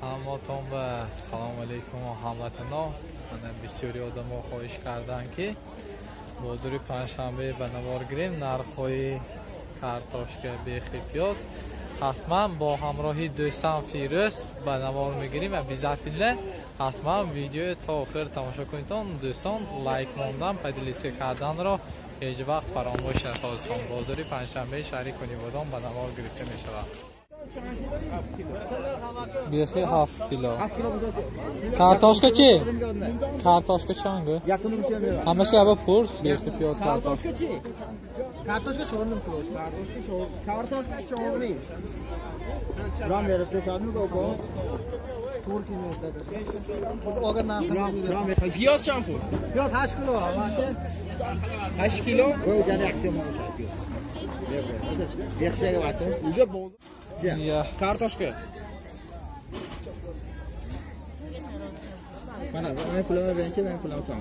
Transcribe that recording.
همتون به سلام علیکم و همتون. من بسیاری آدم ها خواهش کردن که بازار پنجشنبه به نوار گیریم نرخ‌های کارتاشک بیخ پیاز حتما با همراهی دوستان فیروز به نوار میگیریم و بیزاتیله حتما ویدیو تا آخر تماشا کنید. دوستان لایک موندن پدیلیسی کردن را هیچ وقت فراموش نسازید. بازار پنجشنبه شهری کنیوادان به نوار گرفته می شود. بیخی 7 کیلو. کارتاشکا چی؟ کارتاشکا چنگه؟ همه سی ابا پرس بیخی پیاز کارتاشکا چی؟ کارتاشکا 4 نیم کیلوش. کارتاشکا 4 نیم. رام میره پیشاد میگه با ترکی میاد. اگر نه پیاز چند فوت؟ پیاز 8 کیلو. 8 کیلو؟ او جان احتمال یک شای وقت اینجا باز کارتاشکا من پولم ببین که من پولم کم